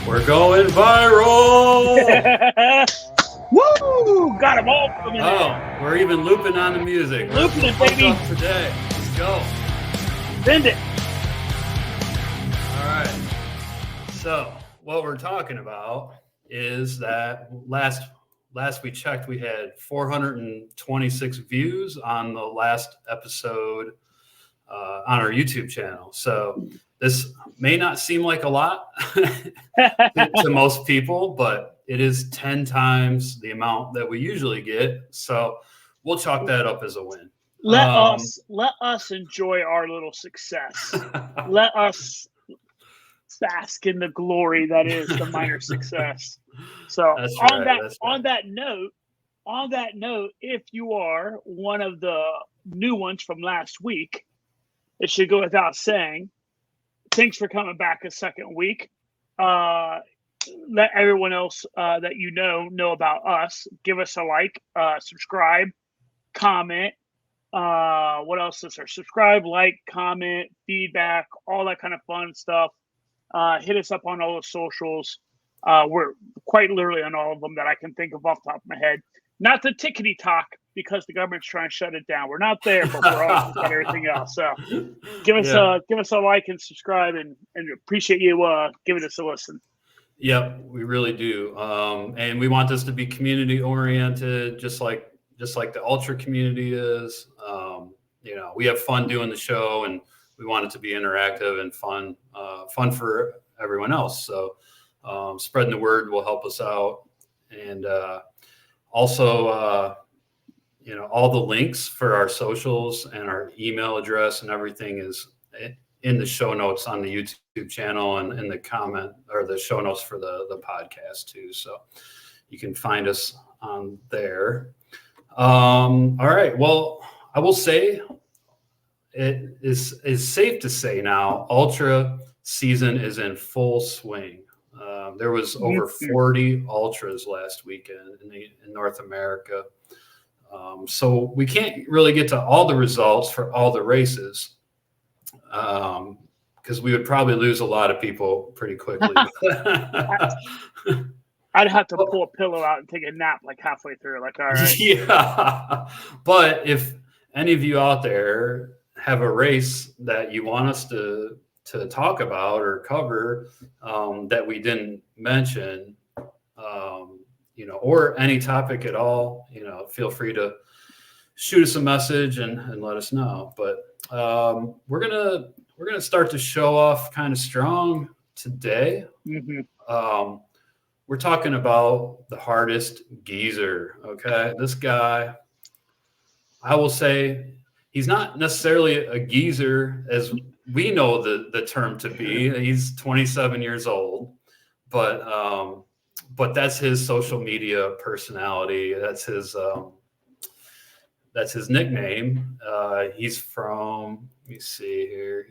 We're going viral! Woo! Got them all coming in. We're even looping on the music. Looping it, baby. Up today. Let's go. Send it. All right. So what we're talking about is that last we checked, we had 426 views on the last episode on our YouTube channel. So this may not seem like a lot to most people, but it is 10 times the amount that we usually get. So we'll chalk that up as a win. Let us enjoy our little success. Let us bask in the glory that is the minor success. So on that note, if you are one of the new ones from last week, it should go without saying, thanks for coming back a second week. Let everyone else that you know about us. Give us a like, subscribe, comment. What else is there? Subscribe, like, comment, feedback, all that kind of fun stuff. Hit us up on all the socials. We're quite literally on all of them that I can think of off the top of my head. Not the tickety talk, because the government's trying to shut it down. We're not there, but we're on everything else. So give us a like and subscribe, and appreciate you giving us a listen. Yep, we really do. And we want this to be community oriented, just like the ultra community is. We have fun doing the show, and we want it to be interactive and fun for everyone else. So spreading the word will help us out. And also, all the links for our socials and our email address and everything is in the show notes on the YouTube channel and in the comment or the show notes for the podcast too. So you can find us on there. All right. Well, I will say it is safe to say now, ultra season is in full swing. There was over 40 ultras last weekend in North America. So we can't really get to all the results for all the races because we would probably lose a lot of people pretty quickly. I'd have to pull a pillow out and take a nap like halfway through. Like, all right. Yeah. But if any of you out there have a race that you want us to talk about or cover that we didn't mention, or any topic at all, feel free to shoot us a message and let us know. But we're gonna start the show off kind of strong today. Mm-hmm. We're talking about the hardest geezer. Okay, this guy, I will say, he's not necessarily a geezer as we know the term to be. He's 27 years old, but that's his social media personality. That's his nickname. He's from, let me see here.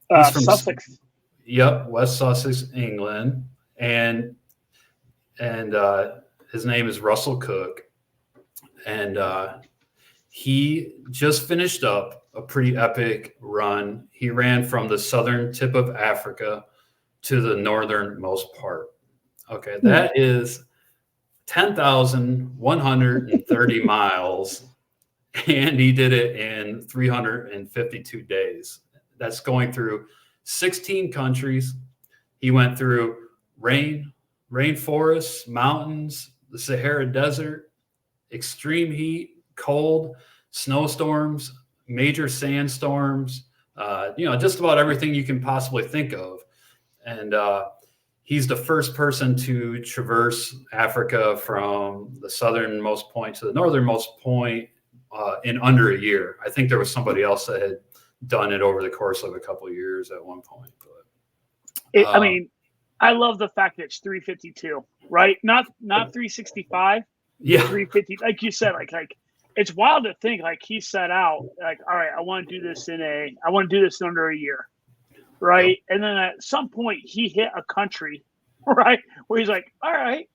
He's from Sussex. Yep, West Sussex, England, and his name is Russell Cook, and he just finished up a pretty epic run. He ran from the southern tip of Africa to the northernmost part. Okay, that is 10,130 miles, and he did it in 352 days. That's going through 16 countries. He went through rainforests, mountains, the Sahara Desert, extreme heat, cold, snowstorms, major sandstorms, just about everything you can possibly think of. And he's the first person to traverse Africa from the southernmost point to the northernmost point in under a year. I think there was somebody else that had done it over the course of a couple of years at one point. But I love the fact that it's 352, right? Not 365. Yeah, 350. Like you said, like it's wild to think like he set out like, all right, I want to do this in under a year, right? Yep. And then at some point he hit a country, right, where he's like, all right,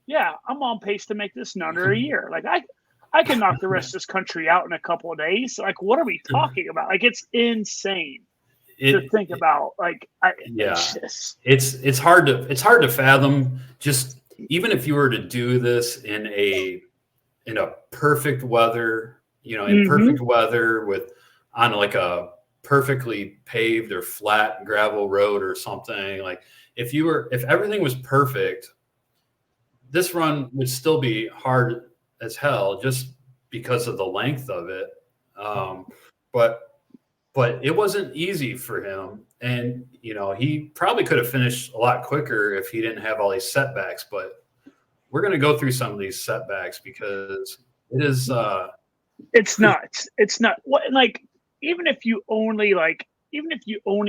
yeah, I'm on pace to make this in under a year. Like I can knock the rest of this country out in a couple of days. Like, what are we talking about? Like, it's insane. to think about. Like, it's hard to fathom. Just even if you were to do this in a perfect weather, perfect weather on like a perfectly paved or flat gravel road or something, like if everything was perfect, this run would still be hard as hell just because of the length of it. But it wasn't easy for him. And, he probably could have finished a lot quicker if he didn't have all these setbacks. But we're going to go through some of these setbacks because it is. It's nuts. It's not like, even if you only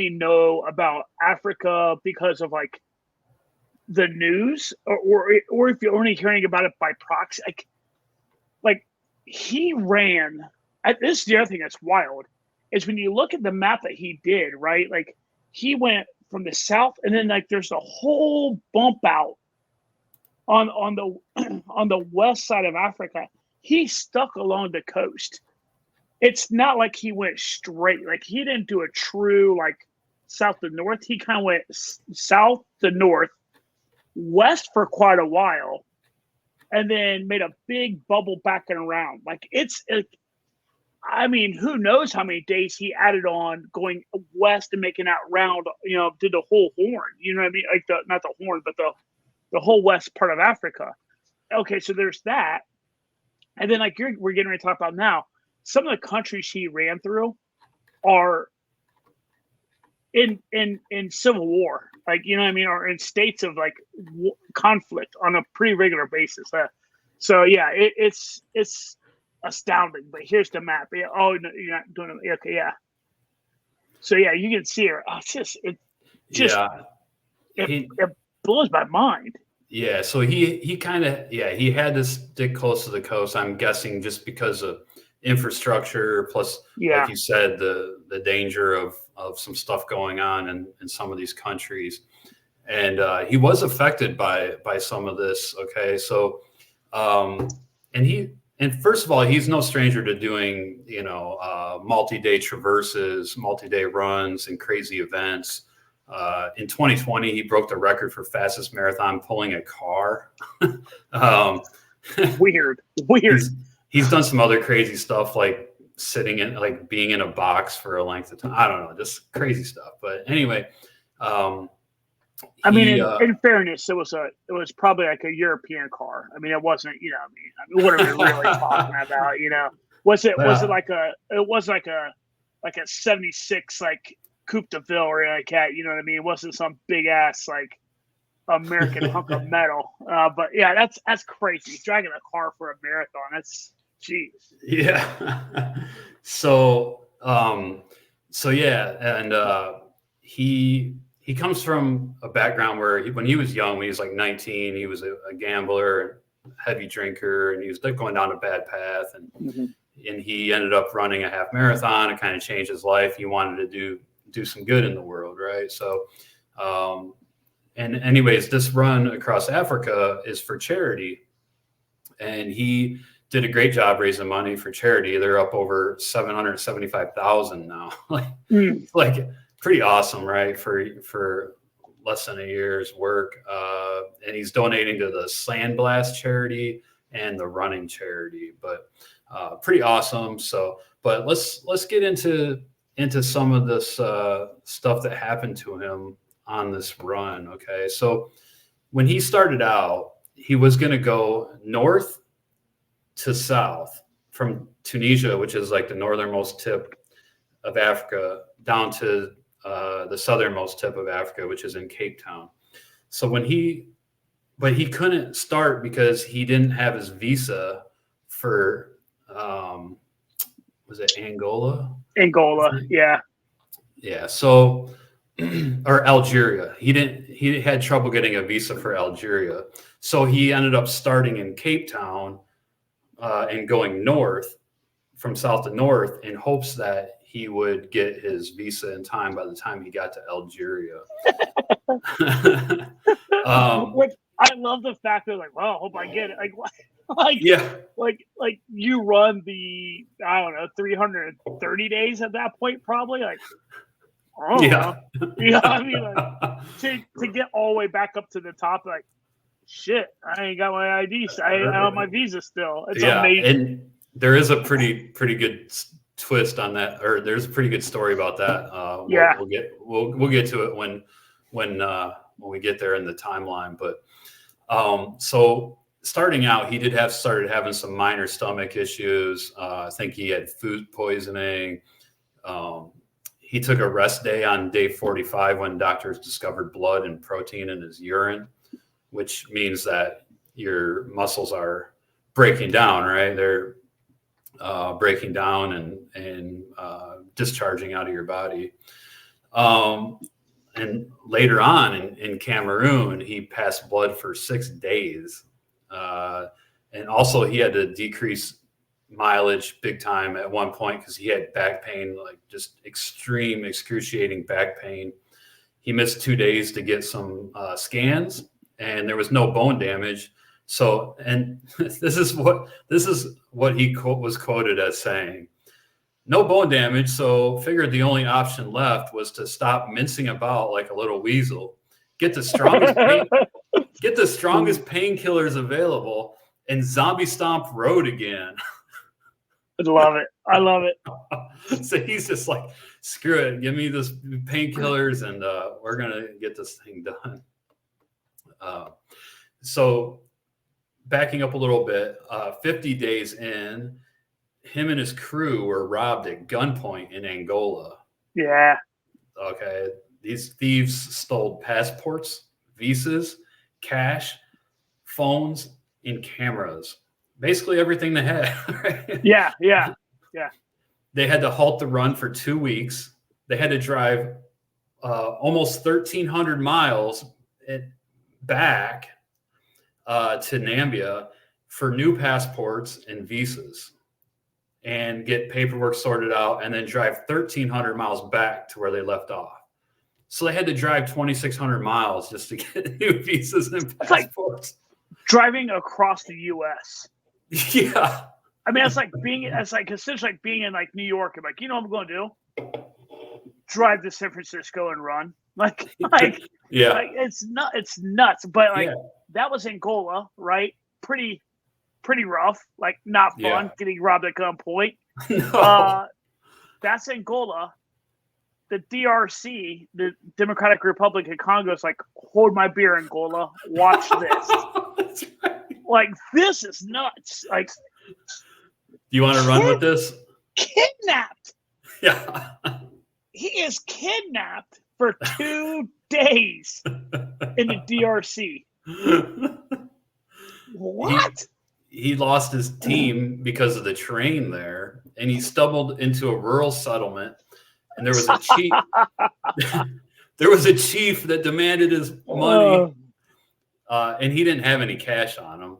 know about Africa because of like the news, or if you're only hearing about it by proxy, like he ran. This is the other thing that's wild, is when you look at the map that he did, right? Like he went from the south, and then like there's a whole bump out on the west side of Africa. He stuck along the coast. It's not like he went straight. Like he didn't do a true like south to north. He kind of went south to north, west for quite a while, and then made a big bubble back and around. Like I mean, who knows how many days he added on going west and making that round, did the whole Horn, you know what I mean? Like not the Horn, but the whole west part of Africa. Okay, so there's that. And then like we're getting ready to talk about now, some of the countries he ran through are in civil war, like, you know what I mean, or in states of like conflict on a pretty regular basis. So yeah, it's astounding. But here's the map. Yeah, oh no, you're not doing it. Okay, yeah. So yeah, you can see her. Oh, it blows my mind. Yeah, so he kind of he had to stick close to the coast. I'm guessing just because of infrastructure, plus like you said, the danger of some stuff going on in some of these countries, and he was affected by some of this. Okay, so and first of all, he's no stranger to doing multi-day traverses, multi-day runs, and crazy events. In 2020, he broke the record for fastest marathon pulling a car. Weird. He's done some other crazy stuff, like being in a box for a length of time. I don't know, just crazy stuff. But anyway, I mean, in fairness, it was probably like a European car. I mean, it wasn't, I mean, what are we really talking about? Was it like a 76 like Coupe de Ville or like that? You know what I mean? It wasn't some big ass like American hunk of metal. But yeah, that's crazy. He's dragging a car for a marathon. That's jeez. Yeah. So yeah, and he comes from a background where when he was young, when he was like 19, he was a gambler, heavy drinker, and he was going down a bad path. And and he ended up running a half marathon. It kind of changed his life. He wanted to do some good in the world, right? So, and anyways, this run across Africa is for charity, and he did a great job raising money for charity. They're up over 775,000 now. like pretty awesome, right? For less than a year's work. And he's donating to the Sandblast charity and the running charity, but pretty awesome. So, but let's get into some of this stuff that happened to him on this run. Okay. So when he started out, he was going to go north to south from Tunisia, which is like the northernmost tip of Africa, down to the southernmost tip of Africa, which is in Cape Town. So but he couldn't start because he didn't have his visa for, was it Angola? Angola, yeah. Yeah. So, or Algeria. He had trouble getting a visa for Algeria. So he ended up starting in Cape Town and going north from south to north in hopes that he would get his visa in time by the time he got to Algeria. Which I love the fact that like, well, I hope I get it. Like you run the, I don't know, 330 days at that point, probably. Like, Yeah. Yeah, I mean, like, to get all the way back up to the top, like, shit, I ain't got my ID. I ain't on my visa still. It's amazing. And there is a pretty good twist on that, or there's a pretty good story about that. We'll get to it when we get there in the timeline. But so starting out, he started having some minor stomach issues. I think he had food poisoning. He took a rest day on day 45 when doctors discovered blood and protein in his urine, which means that your muscles are breaking down, right? They're breaking down and discharging out of your body. And later on in Cameroon, he passed blood for 6 days. And also he had to decrease mileage big time at one point because he had back pain, like just extreme, excruciating back pain. He missed 2 days to get some scans, and there was no bone damage. So, and this is what he was quoted as saying: "No bone damage, so figured the only option left was to stop mincing about like a little weasel, get the strongest painkillers available, and zombie stomp road again." I love it. So he's just like, screw it, give me this painkillers, and we're gonna get this thing done. So backing up a little bit, 50 days in, him and his crew were robbed at gunpoint in Angola. Yeah. Okay. These thieves stole passports, visas, cash, phones, and cameras. Basically everything they had. Right? Yeah. They had to halt the run for 2 weeks. They had to drive almost 1,300 miles back to Nambia for new passports and visas, and get paperwork sorted out, and then drive 1,300 miles back to where they left off. So they had to drive 2,600 miles just to get new visas and passports. Like driving across the U.S. Yeah. I mean, it's essentially like being in like New York and like, you know what I'm going to do? Drive to San Francisco and run. Like yeah. Like it's nuts. But like that was Angola, right? Pretty rough. Like not fun getting robbed at gunpoint. No. That's Angola. The DRC, the Democratic Republic of Congo, is like, hold my beer, Angola. Watch this. That's right. Like, this is nuts. Like, you want to run with this? Kidnapped. Yeah. He is kidnapped for 2 days in the DRC. What? He lost his team because of the train there, and he stumbled into a rural settlement. And there was a chief. There was a chief that demanded his money, and he didn't have any cash on him.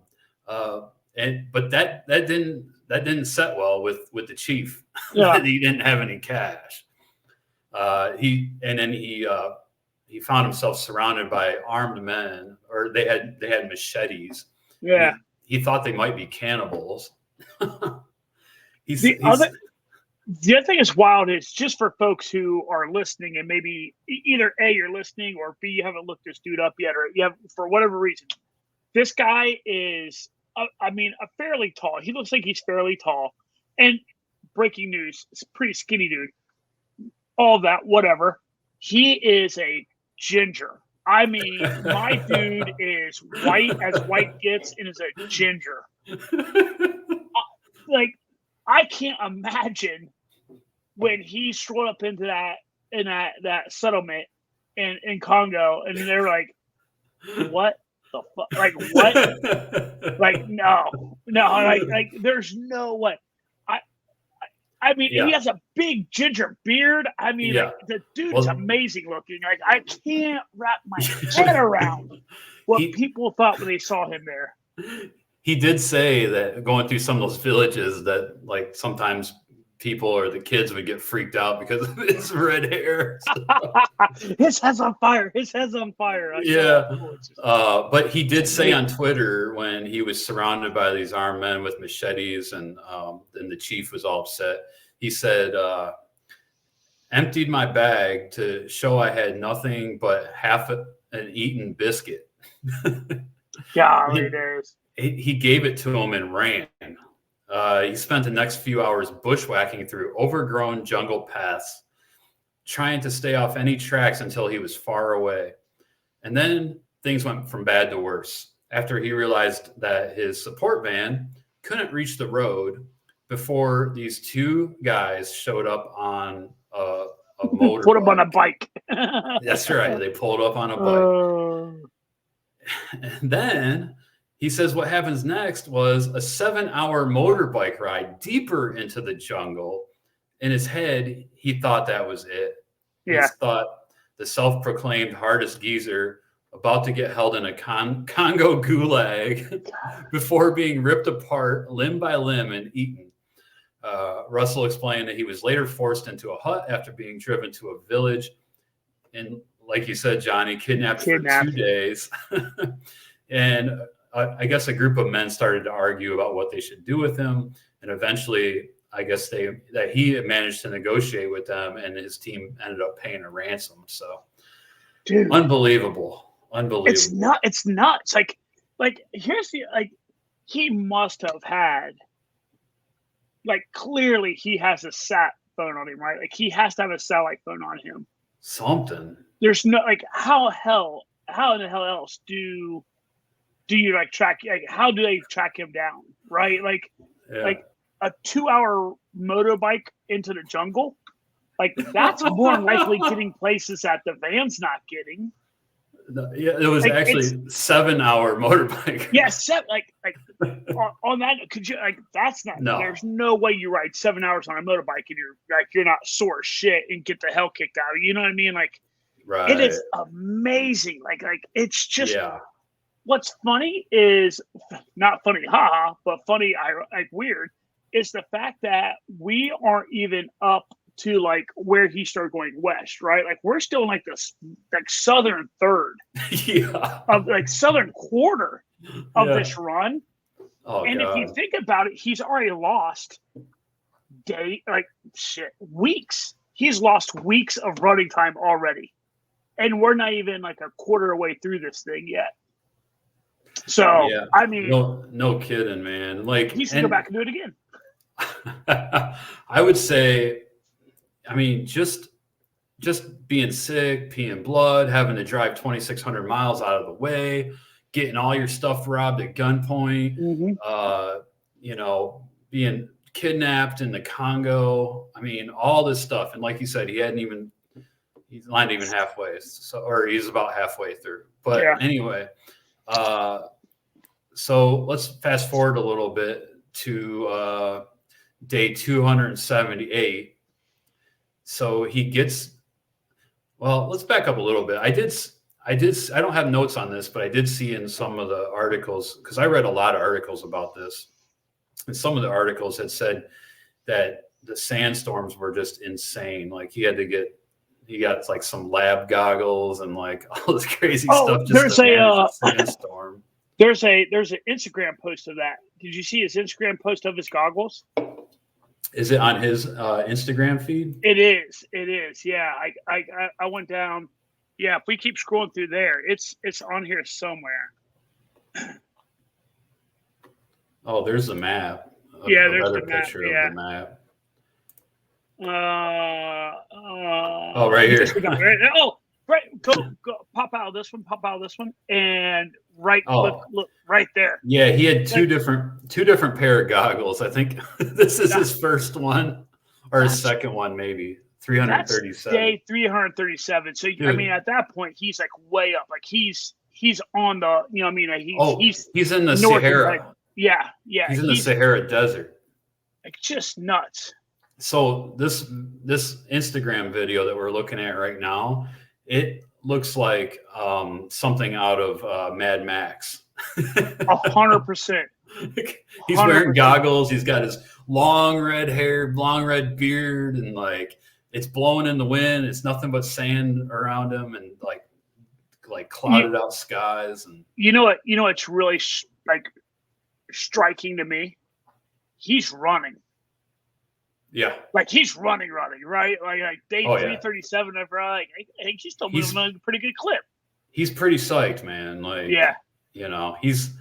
But that didn't set well with the chief. That he didn't have any cash. He found himself surrounded by armed men, or they had machetes. Yeah. He thought they might be cannibals. The other thing is wild is just for folks who are listening and maybe either A, you're listening, or B, you haven't looked this dude up yet, or you have, for whatever reason. This guy is, a fairly tall. He looks like he's fairly tall. And breaking news, it's a pretty skinny dude. All that, whatever. He is a ginger. I mean, my dude is white as white gets and is a ginger. Like, I can't imagine when he strolled up into that settlement in Congo, and they're like, "What the fuck? Like what? Like no, like there's no way." I mean, he has a big ginger beard. I mean, like, the dude's amazing looking. Like, I can't wrap my head around what people thought when they saw him there. He did say that going through some of those villages that like sometimes people or the kids would get freaked out because of his red hair. His head's on fire. But he did say on Twitter when he was surrounded by these armed men with machetes and the chief was all upset. He said, emptied my bag to show I had nothing but half an eaten biscuit. Golly days. He gave it to him and ran. He spent the next few hours bushwhacking through overgrown jungle paths, trying to stay off any tracks until he was far away. And then things went from bad to worse after he realized that his support van couldn't reach the road before these two guys showed up on a motorbike. Put him on a bike. That's right. They pulled up on a bike. And then he says what happens next was a 7-hour motorbike ride deeper into the jungle. In his head, he thought that was it. Yeah. He thought the self-proclaimed hardest geezer about to get held in a Congo gulag before being ripped apart limb by limb and eaten. Russell explained that he was later forced into a hut after being driven to a village. And like you said, Johnny, kidnapped for 2 days. And I guess a group of men started to argue about what they should do with him. And eventually, I guess that he managed to negotiate with them, and his team ended up paying a ransom. So, dude, unbelievable. It's nuts. Like here's the he must have had, clearly he has a sat phone on him, right? Like he has to have a satellite phone on him. Something. There's no how in the hell else do you track, how do they track him down, right? Like a 2-hour motorbike into the jungle, that's more likely getting places that the van's not getting. Yeah, it was actually 7-hour motorbike. Yeah, on that, could you that's not. No. There's no way you ride 7 hours on a motorbike and you're not sore as shit and get the hell kicked out of you. You know what I mean? Right. It is amazing. It's just. Yeah. What's funny is not funny, haha, but funny, weird, is the fact that we aren't even up to where he started going west, right? We're still in this southern third of southern quarter of this run. Oh, and God. If you think about it, he's already lost weeks. He's lost weeks of running time already. And we're not even a quarter away through this thing yet. So, yeah. I mean, no kidding, man. He should go back and do it again. I would say, I mean, just being sick, peeing blood, having to drive 2,600 miles out of the way, getting all your stuff robbed at gunpoint, being kidnapped in the Congo. I mean, all this stuff. And like you said, he's not even halfway. Or he's about halfway through. But anyway, so let's fast forward a little bit to day 278. So he gets, let's back up a little bit. I don't have notes on this, but I did see in some of the articles, because I read a lot of articles about this, and some of the articles had said that the sandstorms were just insane. He got some lab goggles and all this crazy stuff. There's a sandstorm. There's an Instagram post of that. Did you see his Instagram post of his goggles? Is it on his Instagram feed? It is. Yeah. I went down. Yeah. If we keep scrolling through there, it's on here somewhere. Oh, there's the map. There's the map. Picture of the map. Right here. Right. Go. Pop out of this one, and look right there. Yeah, he had two different pair of goggles. I think this is his first one or his second one, maybe 337. That's day 337. So dude. I mean, at that point, he's way up. He's on the. You know, what I mean, he's in the Sahara. Yeah. He's in the Sahara Desert. Just nuts. So this Instagram video that we're looking at right now, it looks like something out of Mad Max. 100%. He's wearing goggles. He's got his long red hair, long red beard, and it's blowing in the wind. It's nothing but sand around him, and clouded out skies. And you know what? It's really striking to me. He's running. Yeah. Like he's running, right? Like day 337 of like I think he's still moving on a pretty good clip. He's pretty psyched, man. Like, you know, he's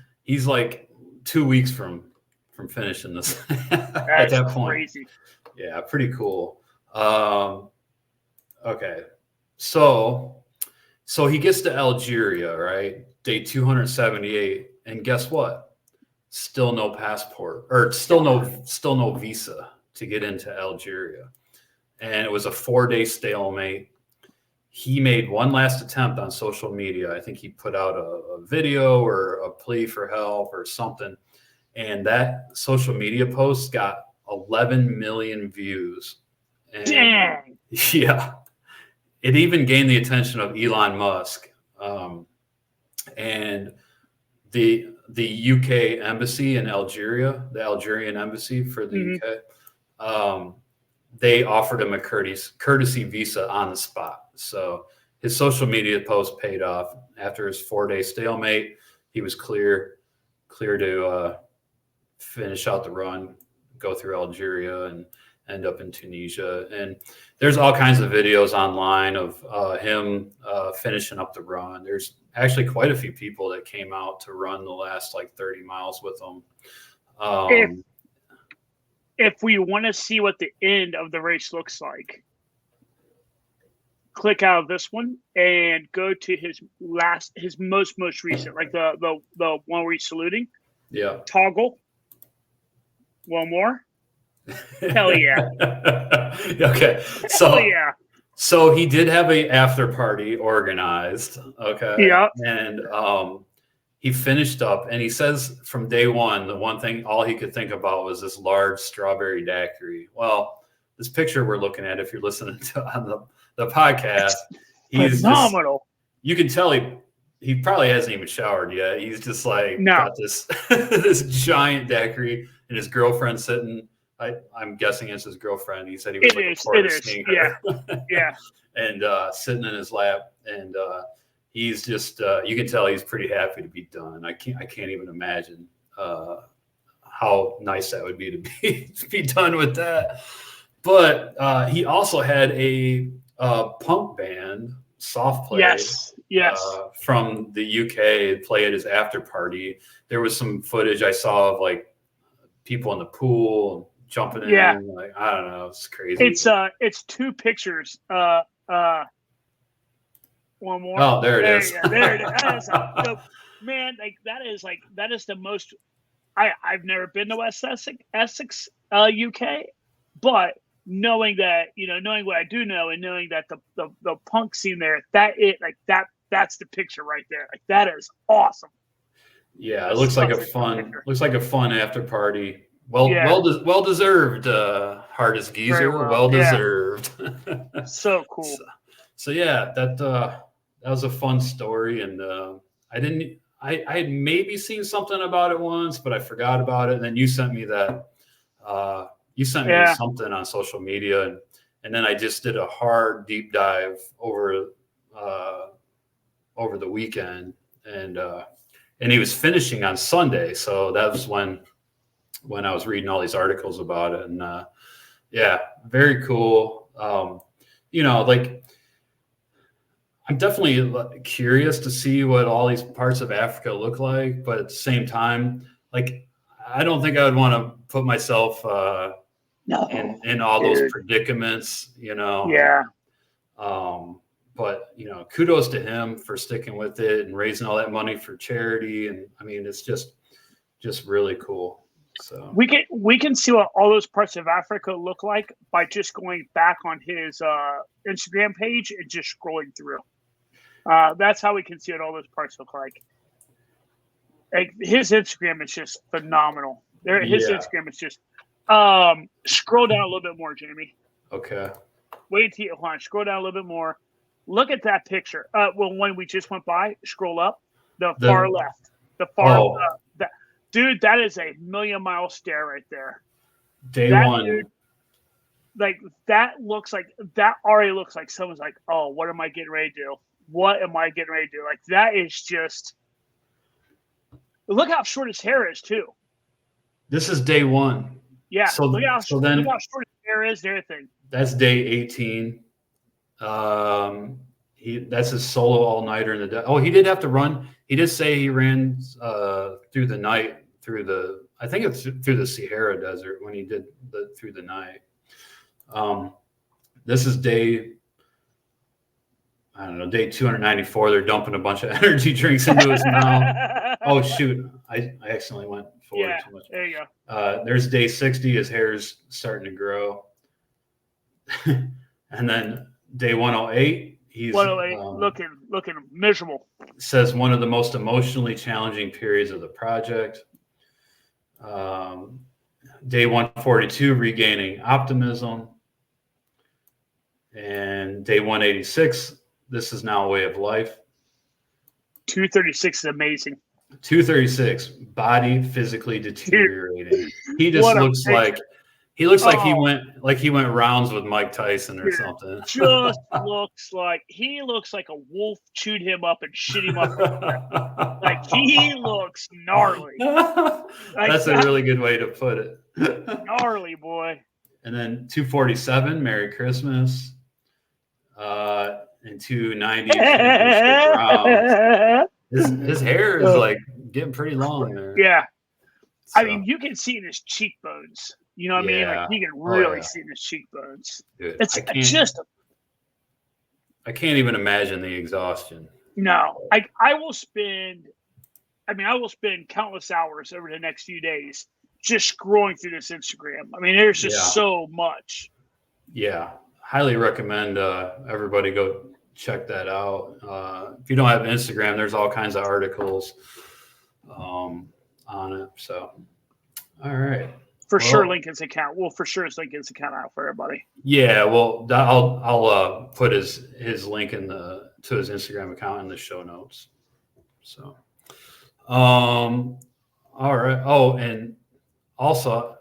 like 2 weeks from finishing this at that point. Crazy. Yeah, pretty cool. Okay. So he gets to Algeria, right? Day 278. And guess what? Still no passport, or still no visa to get into Algeria. And it was a 4-day stalemate. He made one last attempt on social media. I think he put out a video or a plea for help or something. And that social media post got 11 million views. And dang. Yeah. It even gained the attention of Elon Musk. And the UK embassy in Algeria, the Algerian embassy for the UK, they offered him a courtesy visa on the spot. So his social media post paid off. After his 4-day stalemate, he was clear to finish out the run, go through Algeria, and end up in Tunisia. And there's all kinds of videos online of him finishing up the run. There's actually quite a few people that came out to run the last like 30 miles with him. If we want to see what the end of the race looks like, click out of this one and go to his most recent, like the one where he's saluting. Yeah. Toggle. One more. Hell yeah. Okay. Hell yeah. So he did have a after party organized. Okay. Yeah. And he finished up, and he says from day one, the one thing all he could think about was this large strawberry daiquiri. Well, this picture we're looking at, if you're listening to on the podcast, he's phenomenal. You can tell he probably hasn't even showered yet. He's just like got this this giant daiquiri, and his girlfriend sitting. I'm guessing it's his girlfriend. He said he was Yeah. And sitting in his lap, and he's just you can tell he's pretty happy to be done. I can't even imagine how nice that would be to be done with that. But he also had a punk band, soft play. Yes. From the UK play at his after party. There was some footage I saw of like people in the pool jumping in. Like, I don't know, it's crazy. It's 2 pictures. One more. Oh, there it is. There it is. Man, that is the most. I've never been to West Essex, UK, but knowing what I do know, and knowing that the punk scene there, that's the picture right there. Like, that is awesome. Yeah, it looks like a fun after party. Well deserved, hardest geezer. Well deserved. So cool. So yeah, that was a fun story, and I had maybe seen something about it once, but I forgot about it. And then you sent me that. You sent me something on social media, and then I just did a hard deep dive over the weekend, and he was finishing on Sunday, so that was when I was reading all these articles about it, and very cool. Like, I'm definitely curious to see what all these parts of Africa look like, but at the same time, like, I don't think I would want to put myself in all those predicaments, Yeah. But kudos to him for sticking with it and raising all that money for charity, and I mean, it's just really cool. So we can see what all those parts of Africa look like by just going back on his Instagram page and just scrolling through. That's how we can see what all those parts look like. Like, his Instagram is just phenomenal. Instagram is just scroll down a little bit more, Jamie. Okay. Wait till you scroll down a little bit more. Look at that picture. When we just went by, scroll up. The far left. The far dude, that is a million-mile stare right there. Day one. Dude, like, that already looks like someone's like, oh, what am I getting ready to do? What am I getting ready to do? Like, that is just. Look how short his hair is too. This is day one. Yeah. So look how short his hair there is their thing. That's day 18. That's his solo all-nighter in the day. Oh, he did have to run. He did say he ran through the night I think it's through the Sahara Desert when he did through the night. This is day 294. They're dumping a bunch of energy drinks into his mouth. Oh shoot, I accidentally went forward too much. There you go. There's day 60. His hair's starting to grow. And then day 108, he's 108, looking miserable. Says one of the most emotionally challenging periods of the project. Day 142, regaining optimism. And day 186, this is now a way of life. 236 is amazing. 236, body physically deteriorating. He just looks like he went rounds with Mike Tyson or something. Just he looks like a wolf chewed him up and shit him up. Like he looks gnarly. That's a really good way to put it. Gnarly boy. And then 247, Merry Christmas. And 290, his hair is like getting pretty long there. Yeah. So. I mean, you can see in his cheekbones. You know what I mean? Like you can really see in his cheekbones. Dude, it's I can't even imagine the exhaustion. No. I will spend countless hours over the next few days just scrolling through this Instagram. I mean, there's just so much. Yeah. Highly recommend everybody go check that out. If you don't have Instagram, there's all kinds of articles on it. So, all right. For sure, Lincoln's account. Well, for sure, it's Lincoln's account out for everybody. Yeah, well, I'll put his link to his Instagram account in the show notes. So, all right. Oh, and also,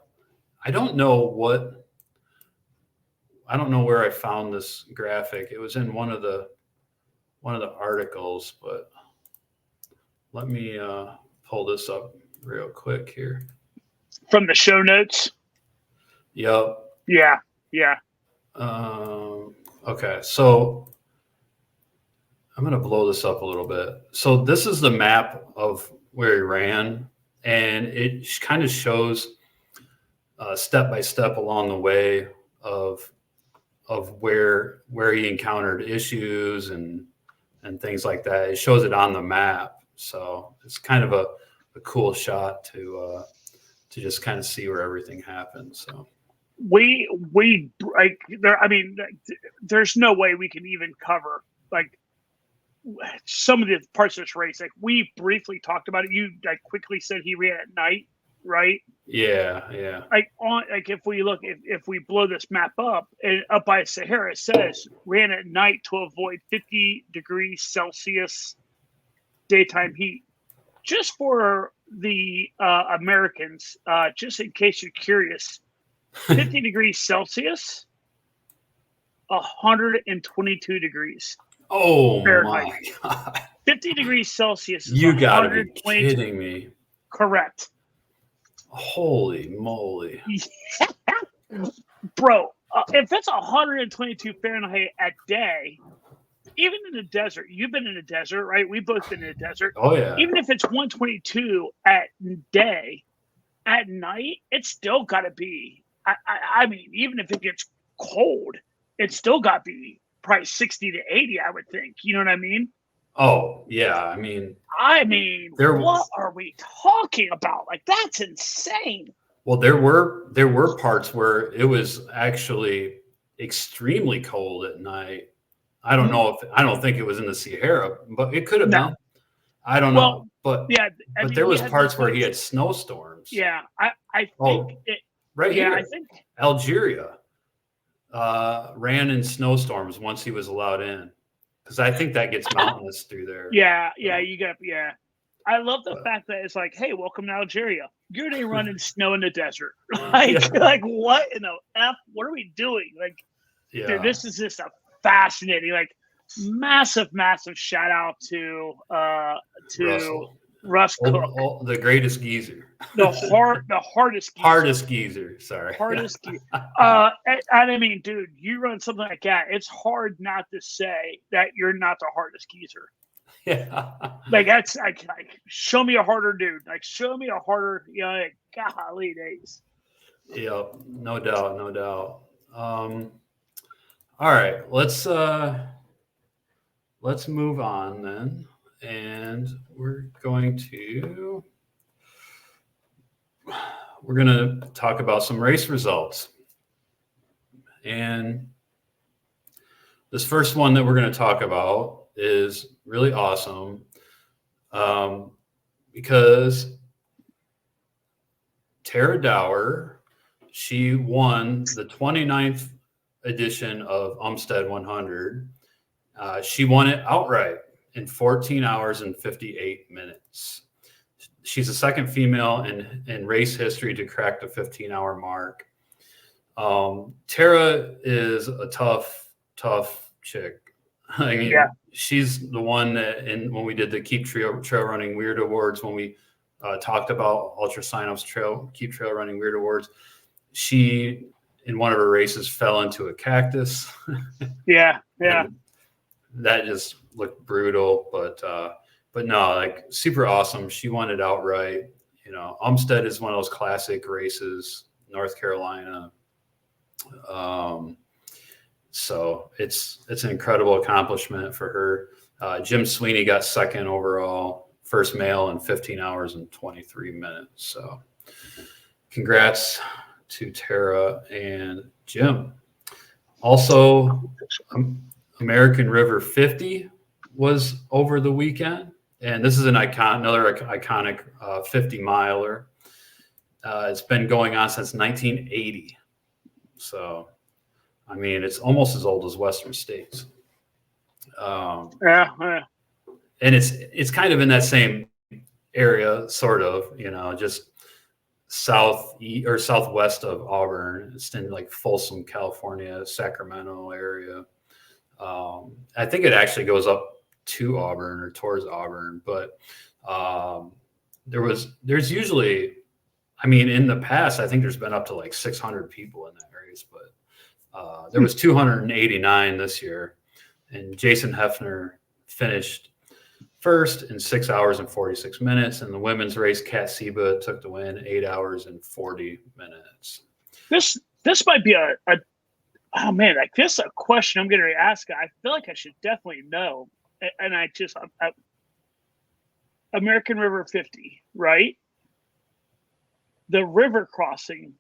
I don't know where I found this graphic. It was in one of the articles, but let me pull this up real quick here. From the show notes? Yep. Yeah. Okay, so I'm going to blow this up a little bit. So this is the map of where he ran, and it kind of shows step by step along the way of where he encountered issues and things like that. It shows it on the map, so it's kind of a cool shot to just kind of see where everything happens. So we like there. I mean, there's no way we can even cover like some of the parts of this race. Like we briefly talked about it. You quickly said he ran at night, right? Yeah. Like if we look, if we blow this map up and up by Sahara, it says ran at night to avoid 50 degrees Celsius daytime heat. Just for the Americans, just in case you're curious, 50 degrees Celsius, 122 degrees. Oh Fahrenheit. my God. 50 degrees Celsius is you gotta be kidding me. Correct. Holy moly. Bro, if it's 122 Fahrenheit a day, even in the desert, you've been in the desert, right? We've both been in the desert. Oh, yeah. Even if it's 122 at day, at night, it's still got to be, I mean, even if it gets cold, it's still got to be probably 60 to 80, I would think. You know what I mean? Oh, yeah. I mean, what are we talking about? Like, that's insane. Well, there were parts where it was actually extremely cold at night. I don't think it was in the Sahara, but it could have been. I don't know. But yeah, but there was parts where he had snowstorms. Yeah, I think here. I think Algeria ran in snowstorms once he was allowed in, because I think that gets mountainous through there. Yeah, you got I love the fact that it's like, hey, welcome to Algeria. You're gonna run in snow in the desert. Like what in the F? What are we doing? Like, dude, this is just a fascinating, like, massive shout out to Russ Cook. The greatest geezer. The hardest geezer. Hardest geezer. Sorry. Hardest geezer. I mean, dude, you run something like that, it's hard not to say that you're not the hardest geezer. Yeah. Like, that's like show me a harder dude. Like, show me a harder, like, golly days. Yep. No doubt. All right. Let's move on then. And we're going to talk about some race results. And this first one that we're going to talk about is really awesome because Tara Dower, she won the 29th edition of Umstead 100. She won it outright in 14 hours and 58 minutes. She's the second female in race history to crack the 15-hour mark. Tara is a tough chick. I mean, she's the one that, when we did the Keep Trail Running Weird Awards, when we talked about Ultra Sign-Ups Keep Trail Running Weird Awards, she, in one of her races, fell into a cactus. Yeah. That just looked brutal, but no, like, super awesome. She won it outright. You know, Umstead is one of those classic races, North Carolina. So it's an incredible accomplishment for her. Jim Sweeney got second overall, first male in 15 hours and 23 minutes. So congrats to Tara and Jim. Also, American River 50 was over the weekend, and this is another iconic 50-miler. It's been going on since 1980. So, I mean, it's almost as old as Western States. Yeah. And it's kind of in that same area, sort of, you know, just southwest of Auburn. It's in like Folsom, California, Sacramento area. I think it actually goes up to Auburn or towards Auburn, but there's usually, I mean, in the past, I think there's been up to like 600 people in that race, but there was 289 this year, and Jason Hefner finished first in 6 hours and 46 minutes. In the women's race, Kat Seba took the win, 8 hours and 40 minutes. This might be oh man, like, this is a question I'm going to ask. I feel like I should definitely know. And American River 50, right? The river crossing.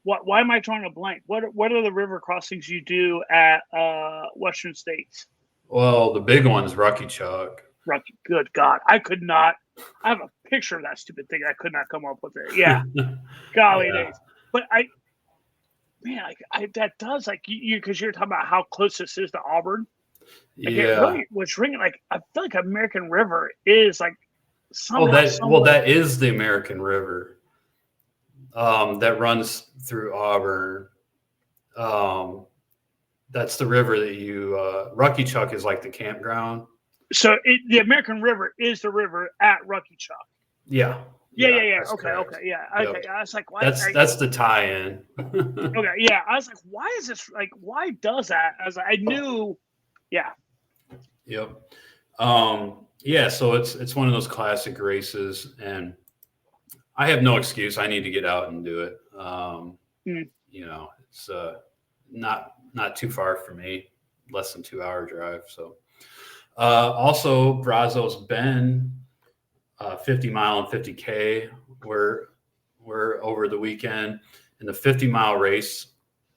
Why am I drawing a blank? What are the river crossings you do at Western States? Well, the big one's Rucky Chuck. Good God. I could not. I have a picture of that stupid thing. I could not come up with it. Yeah. Golly days. But that does, like, you because you're talking about how close this is to Auburn. Like, yeah. It really was ringing. Like, I feel like American River is like that is the American River that runs through Auburn. That's the river that Rucky Chuck is like the campground. So the American River is the river at Rucky Chuck. Yeah. Yeah. Okay. Yeah. Yep. Okay. I was like, why? That's the tie-in. Okay. Yeah. I was like, why is this, like, why does that? I was like, I knew. Yeah. Yep. Yeah. So it's one of those classic races, and I have no excuse. I need to get out and do it. You know, it's not too far for me, less than 2 hour drive. So, also Brazos Bend, 50 mile and 50K were over the weekend. In the 50-mile race,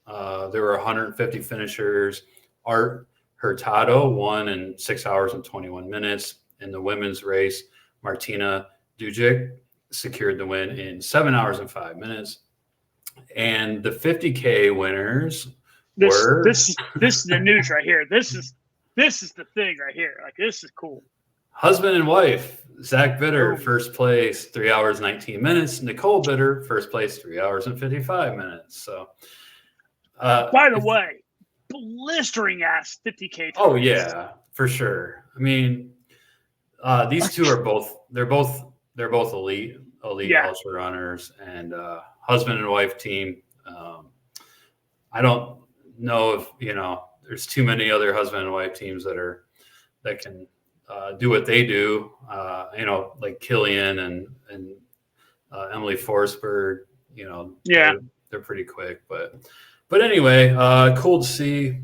there were 150 finishers. Art Hurtado won in 6 hours and 21 minutes. In the women's race, Martina Dujic secured the win in 7 hours and 5 minutes. And the 50K winners were... This is the news right here. This is the thing right here. Like, this is cool. Husband and wife, Zach Bitter, first place, 3 hours, 19 minutes. Nicole Bitter, first place, 3 hours and 55 minutes. So, by the way, blistering ass 50K. Oh yeah, for sure. I mean, these two are both they're both elite ultra runners, and husband and wife team. I don't know if there's too many other husband and wife teams that can do what they do. Like Killian and Emily Forsberg. They're pretty quick, but anyway, cool to see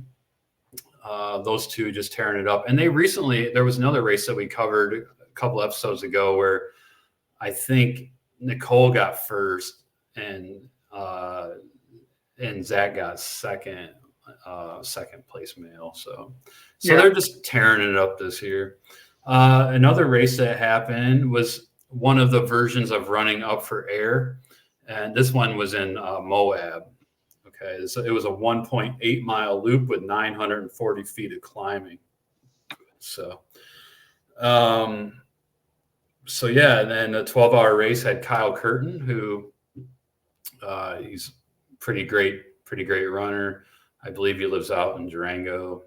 those two just tearing it up. And there was another race that we covered a couple episodes ago where I think Nicole got first and Zach got second place male. So they're just tearing it up this year. Another race that happened was one of the versions of running up for air. And this one was in Moab. Okay. So it was a 1.8 mile loop with 940 feet of climbing. So, and then a 12-hour race had Kyle Curtin, who he's pretty great runner. I believe he lives out in Durango.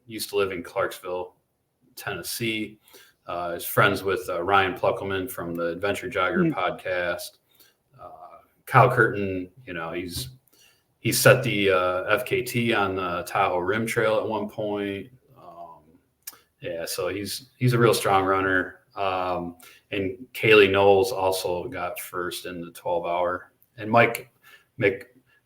Used to live in Clarksville, Tennessee. Is friends with Ryan Pluckelman from the Adventure Jogger podcast. Kyle Curtin, he set the FKT on the Tahoe Rim Trail at one point. So he's a real strong runner. And Kaylee Knowles also got first in the 12-hour. And Mike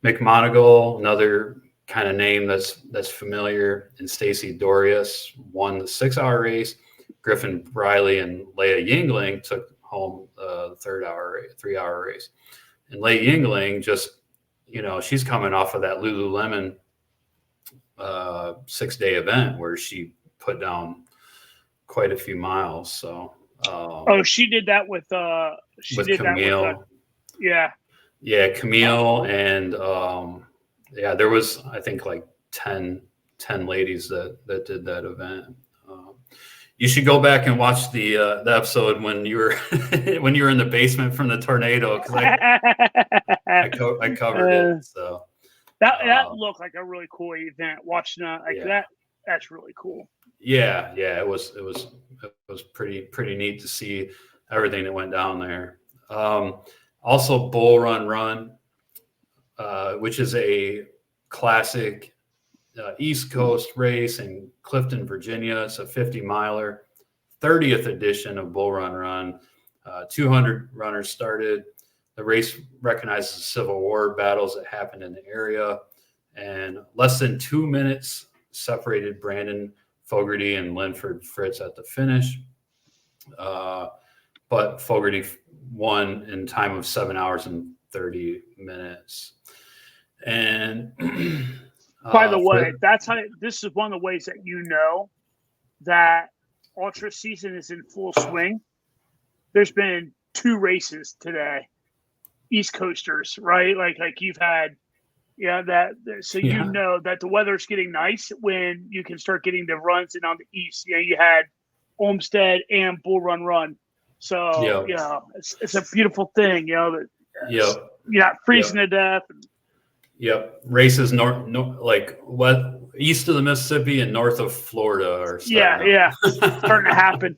McMonagle, another kind of name that's familiar, and Stacy Dorius won the 6-hour race. Griffin Briley and Leah Yingling took home the 3-hour race. And Leah Yingling just, she's coming off of that Lululemon 6-day event where she put down quite a few miles. So she did that with Camille. Camille, and there was, I think, like 10 ladies that did that event. You should go back and watch the episode when you were in the basement from the tornado, because I covered it. So that looked like a really cool event. Watching that's really cool. Yeah, it was pretty neat to see everything that went down there. Also, Bull Run, which is a classic East Coast race in Clifton, Virginia. It's a 50-miler, 30th edition of Bull Run. 200 runners started. The race recognizes the Civil War battles that happened in the area, and less than 2 minutes separated Brandon Fogarty and Linford Fritz at the finish. But Fogarty won in time of 7 hours and 30 minutes. And by the way, this is one of the ways that that ultra season is in full swing. There's been 2 races today, East Coasters, right? Like you've had, that the weather's getting nice when you can start getting the runs in on the east. You had Umstead and Bull Run. So it's a beautiful thing. You're not freezing to death. Races east of the Mississippi and north of Florida are starting to happen.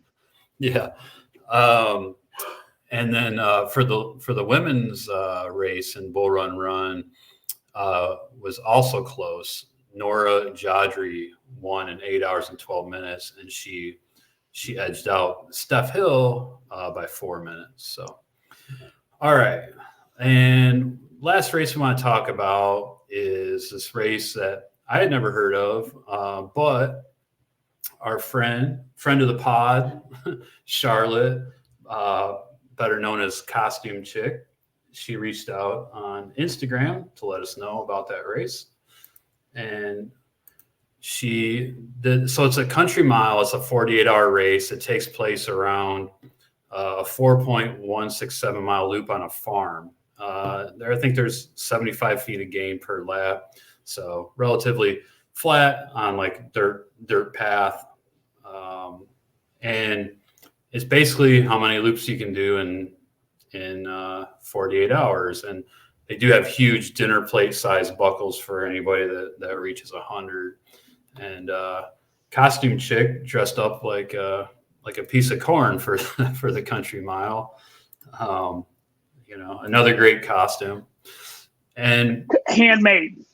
And then for the women's race in Bull Run was also close. Nora Jadri won in 8 hours and 12 minutes, and she edged out Steph Hill by 4 minutes. So, all right. And last race we want to talk about is this race that I had never heard of, but our friend of the pod, Charlotte, better known as Costume Chick, she reached out on Instagram to let us know about that race. And she did. So it's a country mile. It's a 48-hour race. It takes place around a 4.167 mile loop on a farm. I think there's 75 feet of gain per lap. So relatively flat on like dirt path. And it's basically how many loops you can do in 48 hours. And they do have huge dinner plate size buckles for anybody that reaches 100. And Costume Chick dressed up like like a piece of corn for for the country mile. You know, another great costume. And handmade.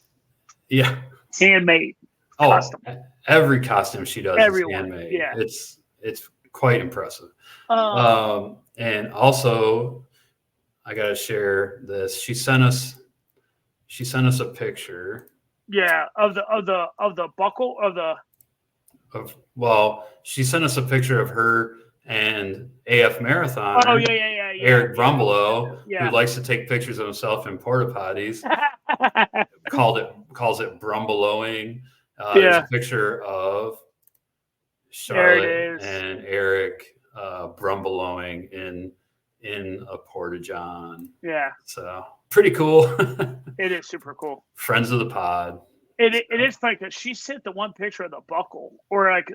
Yeah. Handmade. Oh, costume. Every costume she does is handmade. Yeah. It's quite impressive. And also, I got to share this. She sent us a picture. Yeah, of the buckle well, she sent us a picture of her and AF marathoner. Oh yeah. Eric Brumbelow, who likes to take pictures of himself in porta potties. calls it Brumbelowing. There's a picture of Charlotte and Eric Brumbelowing in a porta john. Yeah. So pretty cool. It is super cool. Friends of the pod. It is funny because she sent the one picture of the buckle, or like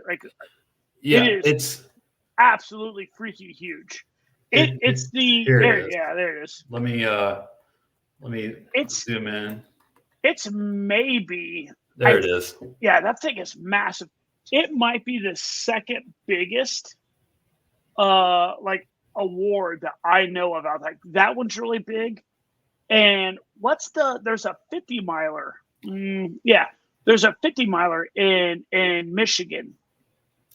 yeah, it's absolutely freaking huge. It's there it is. Let me zoom in. It's maybe there it is. Yeah, that thing is massive. It might be the second biggest like award that I know about. Like that one's really big. And there's a 50 miler. There's a 50 miler in Michigan.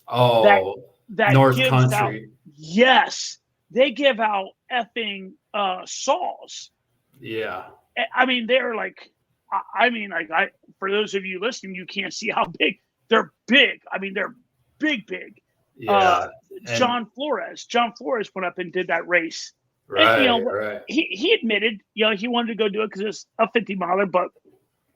Oh, that North Country. Yes. They give out effing saws. Yeah. I mean, they're like, for those of you listening, you can't see how big they're big. I mean, they're big. Yeah. John Flores went up and did that race. Right. And, right. He admitted, he wanted to go do it because it's a 50 miler, but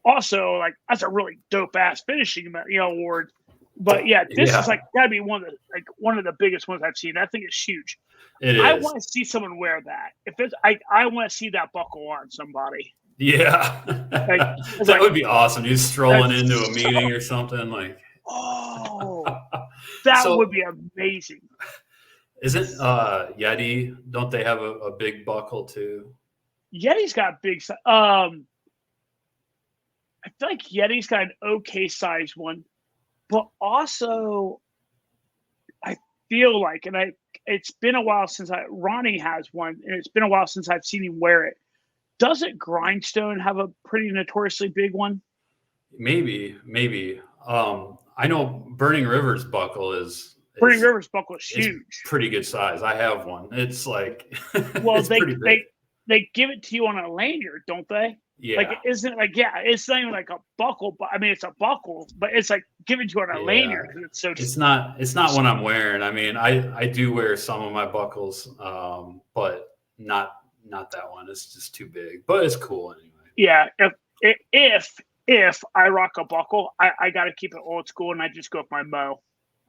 also like that's a really dope ass finishing, award. But this is like gotta be one of the biggest ones I've seen. That thing is huge. It is. I want to see someone wear that. If it's, I want to see that buckle on somebody. Yeah, that would be awesome. You strolling into a meeting or something like. Oh, that would be amazing. Isn't Yeti? Don't they have a big buckle too? Yeti's got big. I feel like Yeti's got an okay size one, but also I feel like, it's been a while since Ronnie has one, and it's been a while since I've seen him wear it. Doesn't Grindstone have a pretty notoriously big one? Maybe. I know Burning River's buckle is huge. Pretty good size. I have one. It's like well, they give it to you on a lanyard, don't they? Yeah. Like it's not even like a buckle, but I mean it's a buckle, but it's like given to you on a lanyard because it's so. It's not what I'm wearing. I mean, I do wear some of my buckles, but not that one. It's just too big, but it's cool anyway. Yeah, if I rock a buckle, I got to keep it old school, and I just go with my Mo.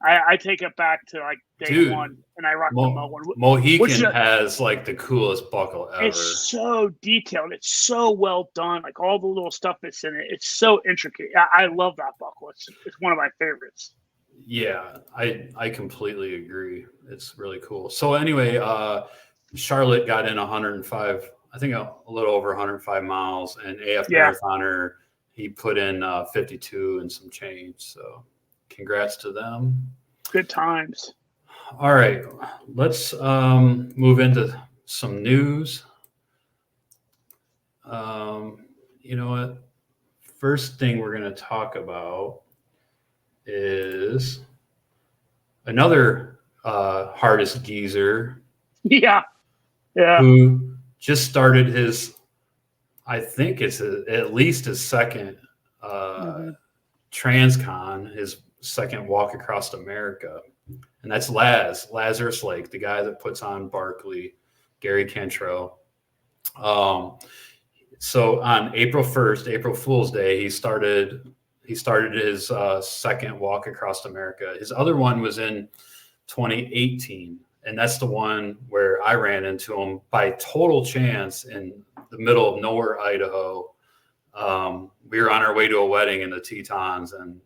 I take it back to like day one, and I rock the Mo one. Mohican has like the coolest buckle ever. It's so detailed. It's so well done. Like all the little stuff that's in it. It's so intricate. I love that buckle. It's one of my favorites. Yeah, I completely agree. It's really cool. So anyway, Charlotte got in 105, I think a little over 105 miles, and AF marathoner, he put in 52 and some change. So congrats to them. Good times. All right, let's move into some news. You know what? First thing we're going to talk about is another hardest geezer. Yeah. Who just started his, I think it's at least his second Transcon, his second walk across America. And that's Lazarus Lake, the guy that puts on Barkley, Gary Cantrell. So on April 1st, April Fool's Day, he started his second walk across America. His other one was in 2018. And that's the one where I ran into him by total chance in the middle of nowhere, Idaho. We were on our way to a wedding in the Tetons, and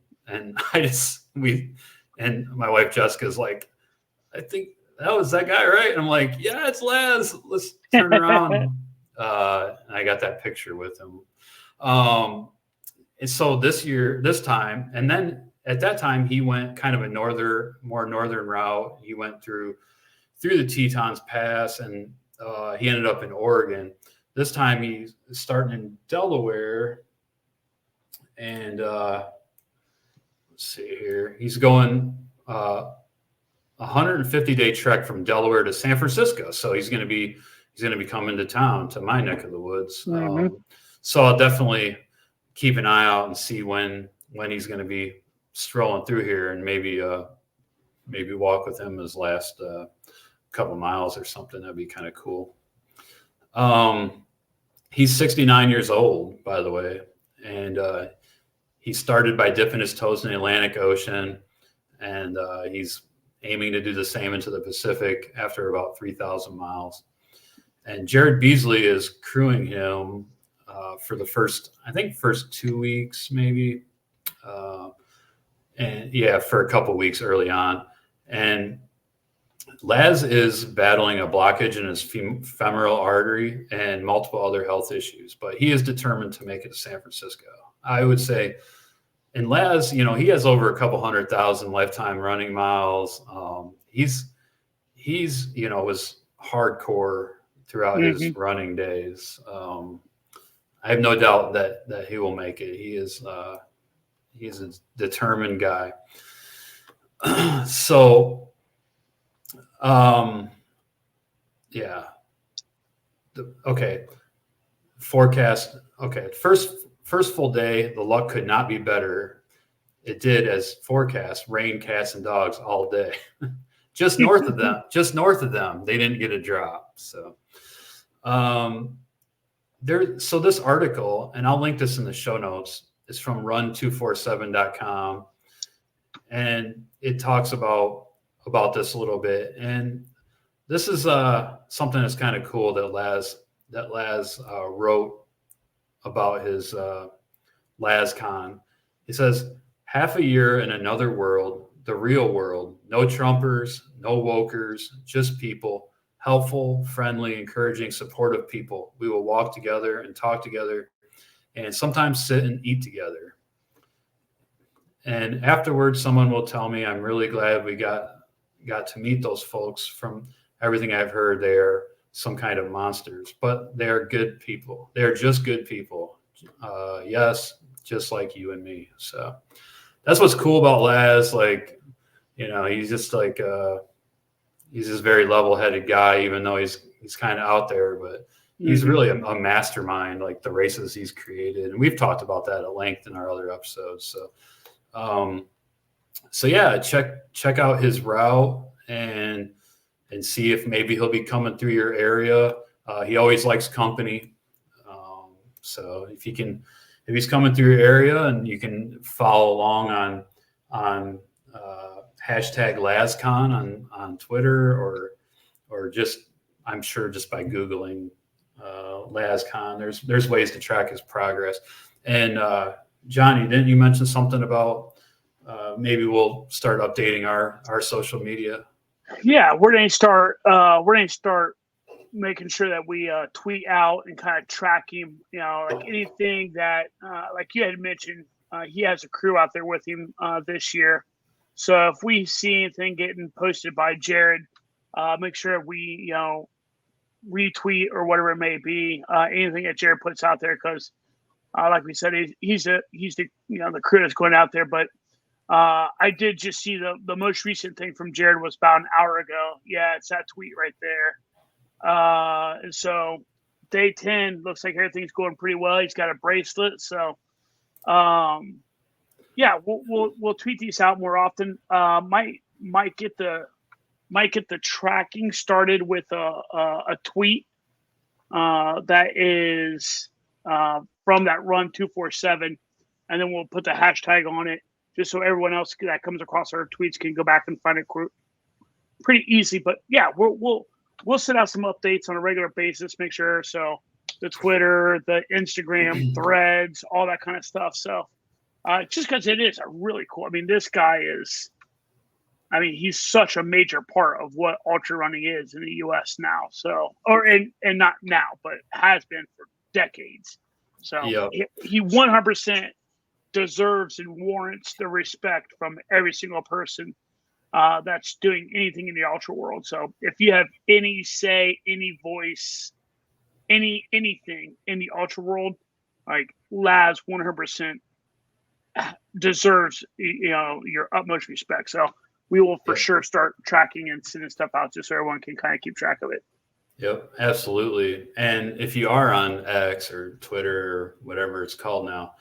my wife Jessica's like, I think that was that guy, right? And I'm like, yeah, it's Laz. Let's turn around. And I got that picture with him. And so this time, and then at that time he went kind of a more northern route. He went through the Tetons Pass, and he ended up in Oregon. This time he's starting in Delaware, and let's see here. He's going 150-day trek from Delaware to San Francisco. So he's going to be coming to town, to my neck of the woods. Mm-hmm. So I'll definitely keep an eye out and see when he's going to be strolling through here, and maybe walk with him his last couple miles or something. That'd be kind of cool. He's 69 years old, by the way, and he started by dipping his toes in the Atlantic Ocean, and he's aiming to do the same into the Pacific after about 3,000 miles. And Jared Beasley is crewing him for the first 2 weeks, maybe. And yeah, for a couple weeks early on. And Laz is battling a blockage in his femoral artery and multiple other health issues, but he is determined to make it to San Francisco. I would say, and Laz, he has over a couple 100,000 lifetime running miles. He's was hardcore throughout his running days. I have no doubt that he will make it. He's a determined guy. So, yeah. Forecast. Okay. First full day, the luck could not be better. It did as forecast: rain, cats, and dogs all day. Just north of them, they didn't get a drop. So, so this article, and I'll link this in the show notes, is from run247.com, and it talks about this a little bit. And this is something that's kind of cool that Laz wrote about his Lazcon. He says, "Half a year in another world, the real world, no Trumpers, no wokers, just people, helpful, friendly, encouraging, supportive people. We will walk together and talk together and sometimes sit and eat together. And afterwards, someone will tell me, I'm really glad we got to meet those folks. From everything I've heard, they're some kind of monsters, but they're good people. They're just good people. Yes, just like you and me." So that's what's cool about Laz. Like, he's just like, he's this very level-headed guy, even though he's kind of out there, but he's really a mastermind, like the races he's created. And we've talked about that at length in our other episodes. So yeah, check out his route and see if maybe he'll be coming through your area. He always likes company. So if he's coming through your area, and you can follow along on hashtag Lazcon on Twitter, or just, I'm sure just by Googling Lazcon, there's ways to track his progress. And Johnny, didn't you mention something about maybe we'll start updating our social media? Yeah, we're gonna start making sure that we tweet out and kind of track him. Like anything that like you had mentioned, he has a crew out there with him this year. So if we see anything getting posted by Jared, make sure we retweet or whatever it may be, anything that Jared puts out there, because like we said, he's the the crew that's going out there. But I did just see the most recent thing from Jared was about an hour ago. Yeah, it's that tweet right there. And so day 10 looks like everything's going pretty well. He's got a bracelet, so yeah, we'll tweet these out more often. Might get the tracking started with a tweet that is from that Run 247, and then we'll put the hashtag on it, just so everyone else that comes across our tweets can go back and find it pretty easy. But yeah, we'll send out some updates on a regular basis. Make sure, so the Twitter, the Instagram, threads, all that kind of stuff. So just because it is a really cool. I mean, this guy is. I mean, he's such a major part of what ultra running is in the U.S. now. So, and not now, but has been for decades. So he 100% deserves and warrants the respect from every single person that's doing anything in the ultra world. So if you have any say, any voice, anything in the ultra world, like Laz 100% deserves your utmost respect. So we will for sure start tracking and sending stuff out just so everyone can kind of keep track of it. Yep, absolutely. And if you are on X or Twitter or whatever it's called now,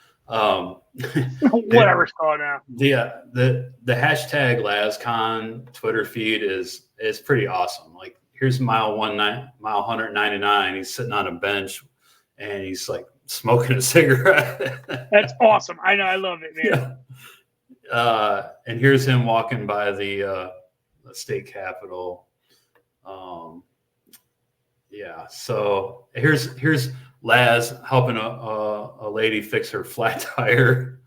whatever it's called now, the hashtag Lazcon Twitter feed is pretty awesome. Like, here's mile 199. He's sitting on a bench and he's like smoking a cigarette. That's awesome. I know, I love it, man. Yeah. And here's him walking by the state capitol. Yeah. So here's Laz helping a lady fix her flat tire.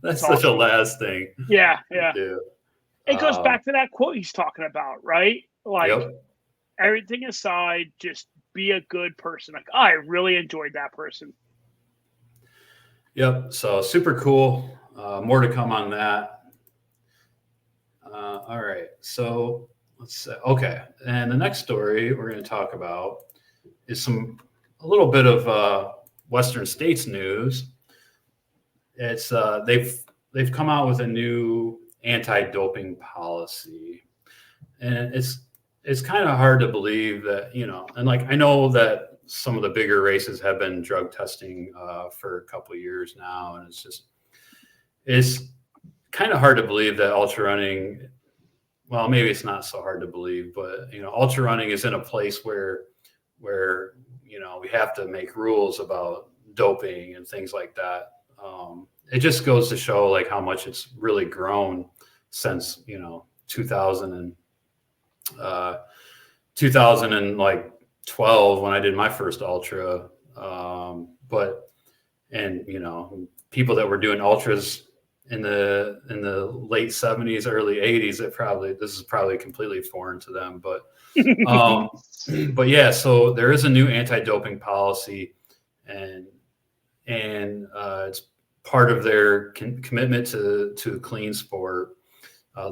That's such a Laz thing. Yeah. It goes back to that quote he's talking about, right? Like, everything aside, just be a good person. Like, I really enjoyed that person. Yep. So super cool. More to come on that. All right. So let's see. Okay. And the next story we're going to talk about is a little bit of Western States news. It's they've come out with a new anti-doping policy, and it's kind of hard to believe that, and like, I know that some of the bigger races have been drug testing for a couple of years now, and it's kind of hard to believe that ultrarunning, well, maybe it's not so hard to believe, but ultrarunning is in a place where we have to make rules about doping and things like that. It just goes to show like how much it's really grown since 2012 when I did my first ultra. People that were doing ultras in the late 70s, early 80s, this is probably completely foreign to them, but yeah, so there is a new anti-doping policy, and it's part of their commitment to clean sport.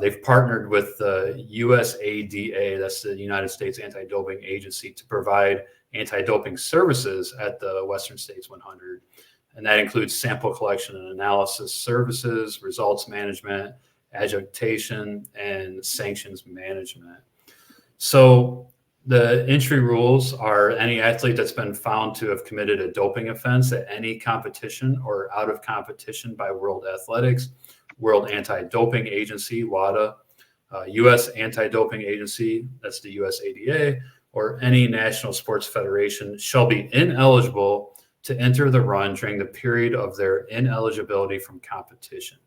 They've partnered with the USADA, that's the United States Anti-Doping Agency, to provide anti-doping services at the Western States 100. And that includes sample collection and analysis services, results management, adjudication, and sanctions management. So the entry rules are any athlete that's been found to have committed a doping offense at any competition or out of competition by World Athletics, World Anti-Doping Agency, WADA, U.S. Anti-Doping Agency, that's the USADA, or any national sports federation shall be ineligible to enter the run during the period of their ineligibility from competition.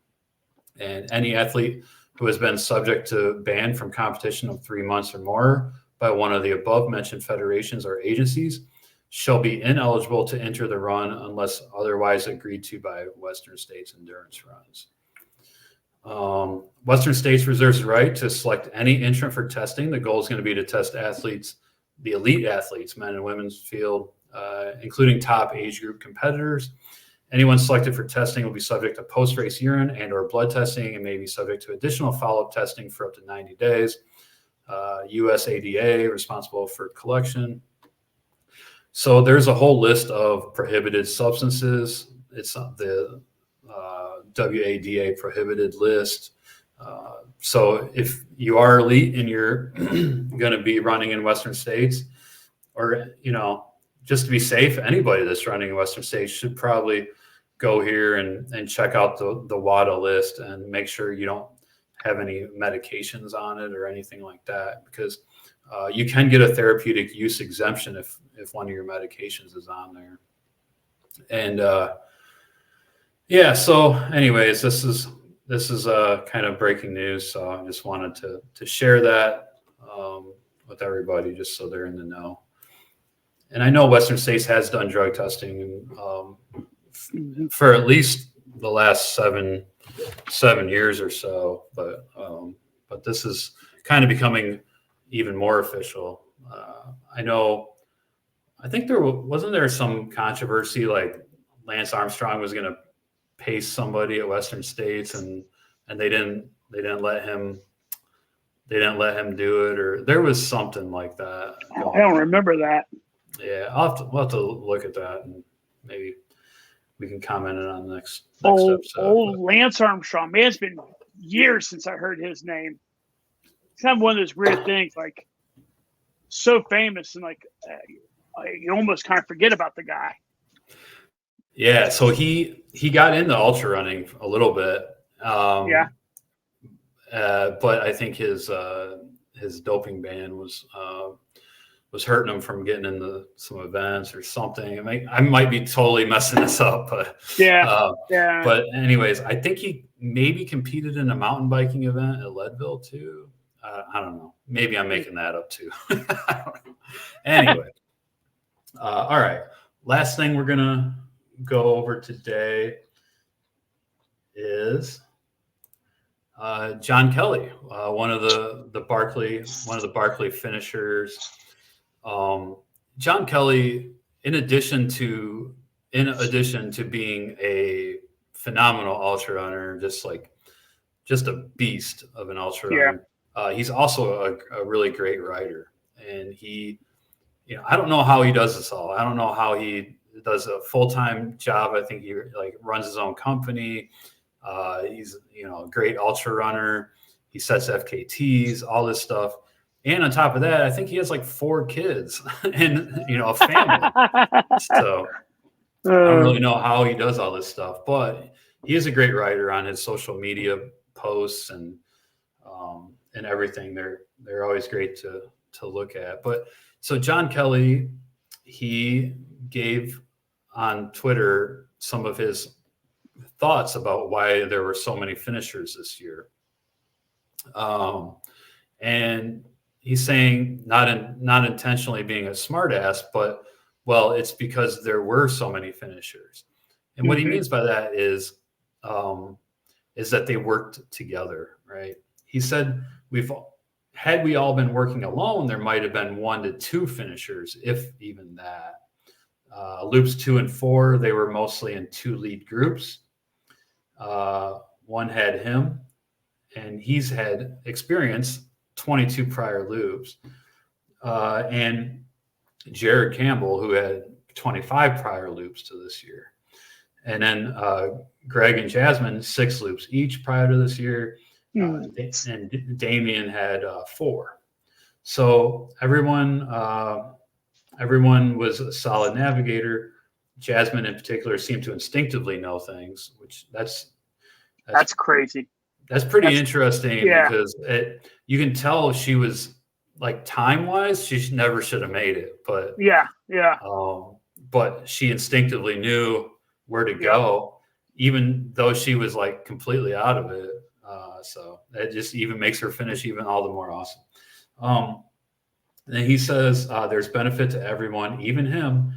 And any athlete who has been subject to ban from competition of 3 months or more by one of the above mentioned federations or agencies shall be ineligible to enter the run unless otherwise agreed to by Western States endurance runs. Western States reserves the right to select any entrant for testing. The goal is going to be to test athletes, the elite athletes, men and women's field, including top age group competitors. Anyone selected for testing will be subject to post-race urine and or blood testing and may be subject to additional follow-up testing for up to 90 days. USADA responsible for collection. So there's a whole list of prohibited substances. It's the WADA prohibited list. So if you are elite and you're going to be running in Western States, or, just to be safe, anybody that's running in Western States should probably go here and check out the WADA list and make sure you don't have any medications on it or anything like that, because you can get a therapeutic use exemption if one of your medications is on there. And yeah, so anyways, this is kind of breaking news, so I just wanted to share that with everybody just so they're in the know. And I know Western States has done drug testing for at least the last seven years or so, but this is kind of becoming even more official. I think wasn't there some controversy, like Lance Armstrong was going to pace somebody at Western States, and they didn't let him do it, or there was something like that. I don't remember that. Yeah, we'll have to look at that, and maybe we can comment on the next episode. Old Lance Armstrong, man, it's been years since I heard his name. It's kind of one of those weird things, like so famous, and like you almost kind of forget about the guy. Yeah, so he got into ultra running a little bit. But I think his doping ban was hurting him from getting into some events or something. I might be totally messing this up, but But anyways, I think he maybe competed in a mountain biking event at Leadville too. I don't know. Maybe I'm making that up too. Anyway, all right. Last thing we're gonna go over today is John Kelly, one of the Barkley finishers. John Kelly, in addition to being a phenomenal ultra runner, just a beast of an ultra runner, he's also a really great writer. And he, I don't know how he does this all. I don't know how he does a full-time job. I think he runs his own company. He's a great ultra runner. He sets FKTs, all this stuff. And on top of that, I think he has 4 kids and a family. So I don't really know how he does all this stuff, but he is a great writer on his social media posts and everything. They're always great to look at. But so John Kelly, he gave on Twitter some of his thoughts about why there were so many finishers this year. And he's saying not intentionally being a smartass, but it's because there were so many finishers. And what he means by that is that they worked together, right? He said had we all been working alone, there might have been 1 to 2 finishers, if even that. Loops 2 and 4, they were mostly in 2 lead groups. One had him, and he's had experience 22 prior loops. And Jared Campbell, who had 25 prior loops to this year. And then Greg and Jasmine, 6 loops each prior to this year. And Damien had 4. So everyone was a solid navigator. Jasmine in particular seemed to instinctively know things, which that's crazy. That's pretty interesting because you can tell she was time-wise, she never should have made it, but but she instinctively knew where to go, even though she was completely out of it. So that just even makes her finish even all the more awesome. And he says there's benefit to everyone, even him.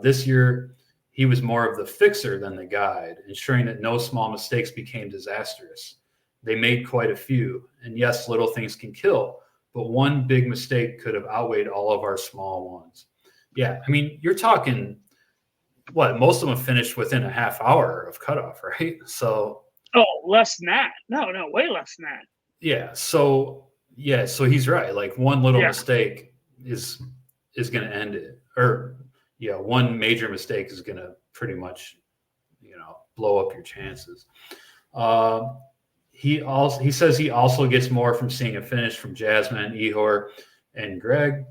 This year, he was more of the fixer than the guide, ensuring that no small mistakes became disastrous. They made quite a few. And yes, little things can kill, but one big mistake could have outweighed all of our small ones. Yeah, I mean, you're talking, most of them finished within a half hour of cutoff, right? So. Oh, less than that. No, way less than that. Yeah, so he's right. One little mistake is going to end it. Or, one major mistake is going to pretty much, blow up your chances. He says he also gets more from seeing a finish from Jasmine, Ihor, and Greg.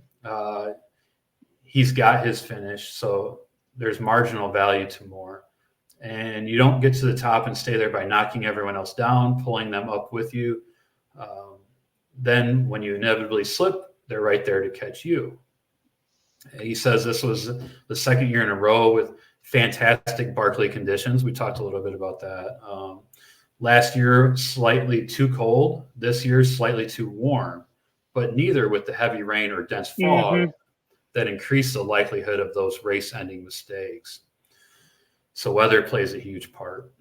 He's got his finish, so there's marginal value to more. And you don't get to the top and stay there by knocking everyone else down, pulling them up with you. Then when you inevitably slip, they're right there to catch you. He says this was the second year in a row with fantastic Barkley conditions. We talked a little bit about that. Last year, slightly too cold. This year, slightly too warm, but neither with the heavy rain or dense fog that increased the likelihood of those race-ending mistakes. So weather plays a huge part.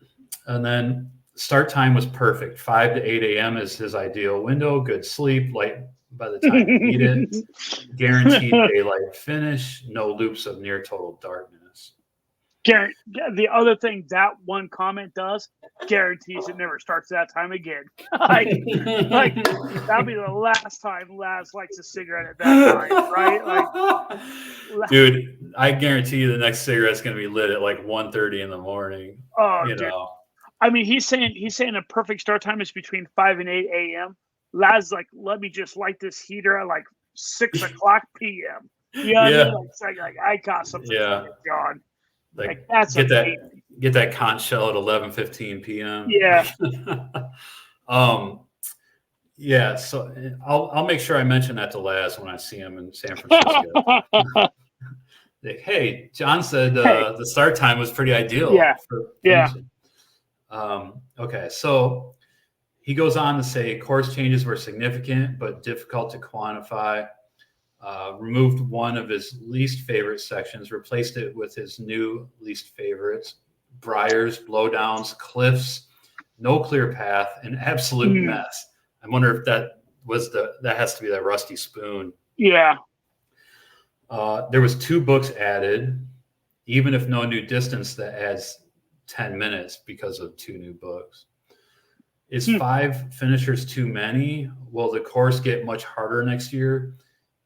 And then start time was perfect. 5 to 8 a.m. is his ideal window. Good sleep, light by the time you need it. Guaranteed daylight finish. No loops of near total darkness. The other thing that one comment does guarantees it never starts that time again. like that'll be the last time Laz lights a cigarette at that time, right? Like, dude, I guarantee you the next cigarette's gonna be lit at like 1:30 in the morning. Oh, dude. I mean, he's saying a perfect start time is between 5 and 8 a.m. Laz like, let me just light this heater at like 6 o'clock p.m. You know what I mean? Like I got something for you, John. Like that's get that conch shell at 11:15 p.m. Yeah. Yeah. So I'll make sure I mention that to Laz when I see him in San Francisco. Like, hey, John said the start time was pretty ideal. Yeah. Yeah. Okay. So he goes on to say course changes were significant but difficult to quantify. Removed one of his least favorite sections, replaced it with his new least favorites: briars, blowdowns, cliffs, no clear path, an absolute mess. I wonder if that has to be that rusty spoon. Yeah. There was 2 books added, even if no new distance. That adds 10 minutes because of 2 new books. Is 5 finishers too many? Will the course get much harder next year?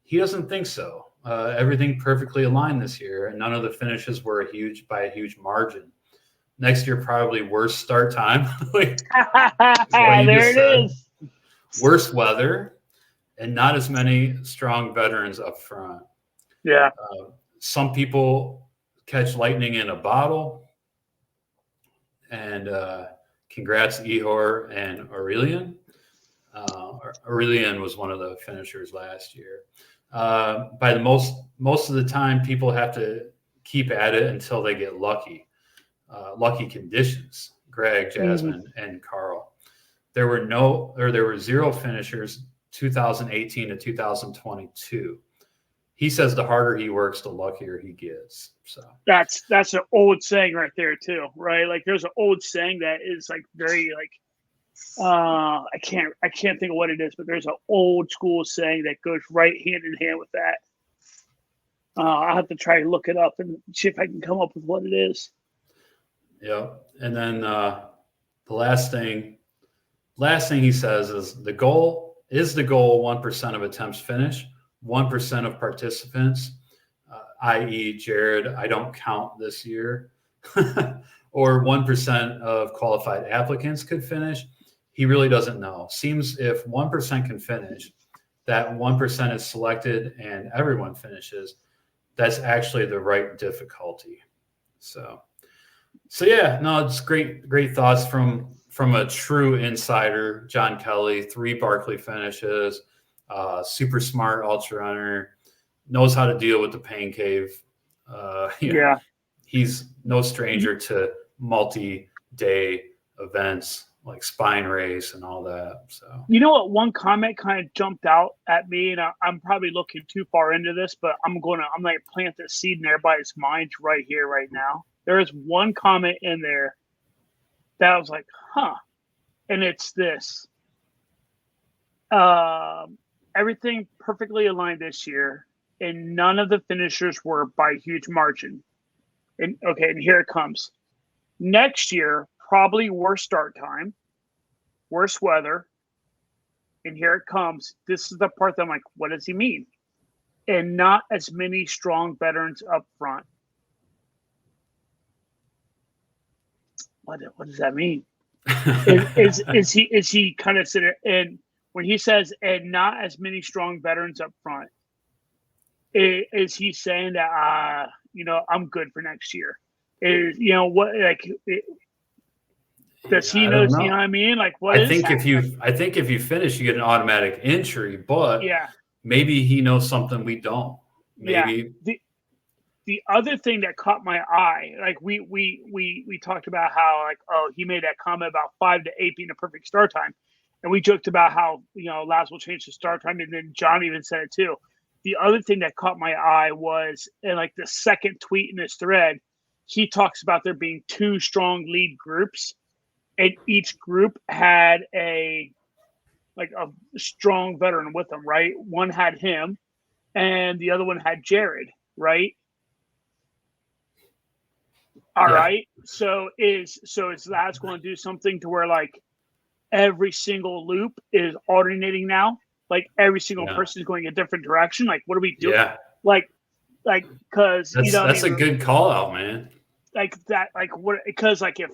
He doesn't think so. Everything perfectly aligned this year, and none of the finishes were by a huge margin. Next year, probably worse start time. There it is. Worse weather, and not as many strong veterans up front. Yeah. Some people catch lightning in a bottle. And congrats, Ihor and Aurelian. Aurelian was one of the finishers last year. By most of the time, people have to keep at it until they get lucky. Lucky conditions. Greg, Jasmine, and Carl. There were 0 finishers 2018 to 2022. He says the harder he works, the luckier he gets. So that's an old saying right there too, right? Like there's an old saying that is like very like I can't think of what it is, but there's an old school saying that goes right hand in hand with that. I'll have to try to look it up and see if I can come up with what it is. Yeah, and then the last thing he says is the goal 1% of attempts finish, 1% of participants, i.e. Jared, I don't count this year, or 1% of qualified applicants could finish. He really doesn't know. Seems if 1% can finish, that 1% is selected and everyone finishes. That's actually the right difficulty. So yeah, no, it's great thoughts from a true insider, John Kelly. 3 Barkley finishes, super smart ultra runner, knows how to deal with the pain cave. He's no stranger to multi-day events like spine race and all that. So you know what? One comment kind of jumped out at me, and I'm probably looking too far into this, but I'm gonna plant this seed in everybody's mind right here, right now. There is one comment in there that I was like, huh. And it's this. Everything perfectly aligned this year, and none of the finishers were by huge margin. And here it comes. Next year, probably worse start time, worse weather. And here it comes. This is the part that I'm like, what does he mean? And not as many strong veterans up front. What does that mean? is he kind of sitting and when he says and not as many strong veterans up front, is he saying that I'm good for next year? Does he know? You know what I mean? Like what? I think if you finish, you get an automatic entry, but maybe he knows something we don't. Maybe. Yeah. The other thing that caught my eye, like we talked about how he made that comment about 5 to 8 being a perfect start time, and we joked about how Laz will change the start time, and then John even said it too. The other thing that caught my eye was in like the second tweet in this thread, he talks about there being 2 strong lead groups, and each group had a strong veteran with them, right? One had him, and the other one had Jared, right? All right. So is Lazcon going to do something to where like every single loop is alternating now? Like every single person is going a different direction. Like what are we doing? Yeah. Like because that's a good call out, man. Like that, like what? Because like if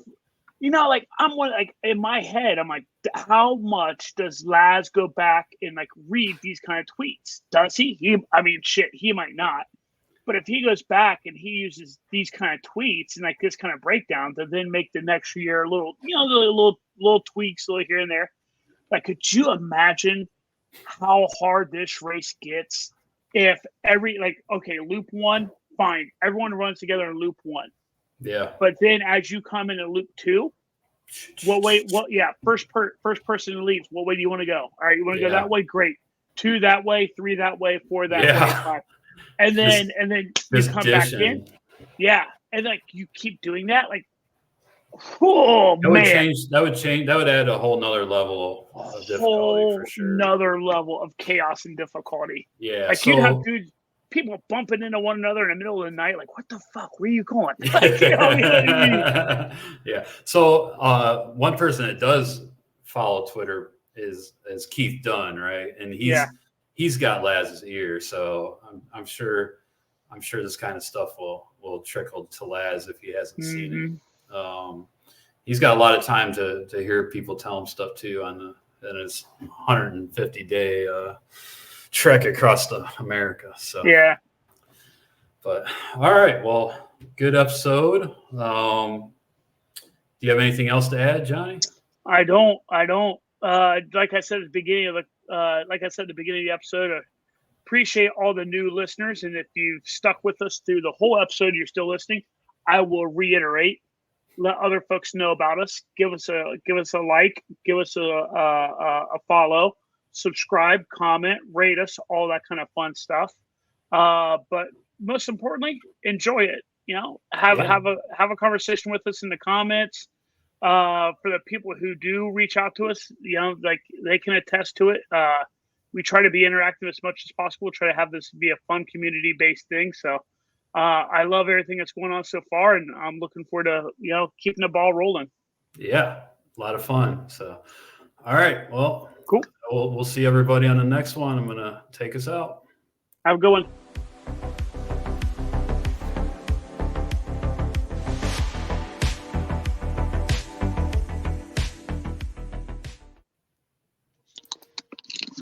like I'm one, like in my head, I'm like, how much does Laz go back and like read these kind of tweets? Does he? I mean, shit, he might not. But if he goes back and he uses these kind of tweets and like this kind of breakdown to then make the next year a little, little tweaks, little here and there, like, could you imagine how hard this race gets if loop one, fine, everyone runs together in loop one. Yeah. But then as you come into loop two, first person leads. What way do you want to go? All right, you want to go that way? Great. 2 that way, 3 that way, 4 that way, 5. And then you come back in. Yeah. And like you keep doing that, like that would add a whole nother level of difficulty for sure. Another level of chaos and difficulty. Yeah. Like you'd have people bumping into one another in the middle of the night, like, what the fuck? Where are you going? Yeah. So one person that does follow Twitter is Keith Dunn, right? And he's got Laz's ear, so I'm sure this kind of stuff will trickle to Laz if he hasn't seen it. He's got a lot of time to hear people tell him stuff too in his 150-day trek across America. So yeah. But all right, well, good episode. Do you have anything else to add, Johnny? I don't. Like I said at the beginning of the episode, I appreciate all the new listeners, and if you've stuck with us through the whole episode, you're still listening. I will reiterate: let other folks know about us. Give us a like, give us a follow, subscribe, comment, rate us, all that kind of fun stuff. But most importantly, enjoy it. Have a conversation with us in the comments. For the people who do reach out to us, like they can attest to it. We try to be interactive as much as possible. Try to have this be a fun community-based thing. So I love everything that's going on so far, and I'm looking forward to keeping the ball rolling. Yeah, a lot of fun. So, all right, well, cool. We'll see everybody on the next one. I'm gonna take us out. Have a good one.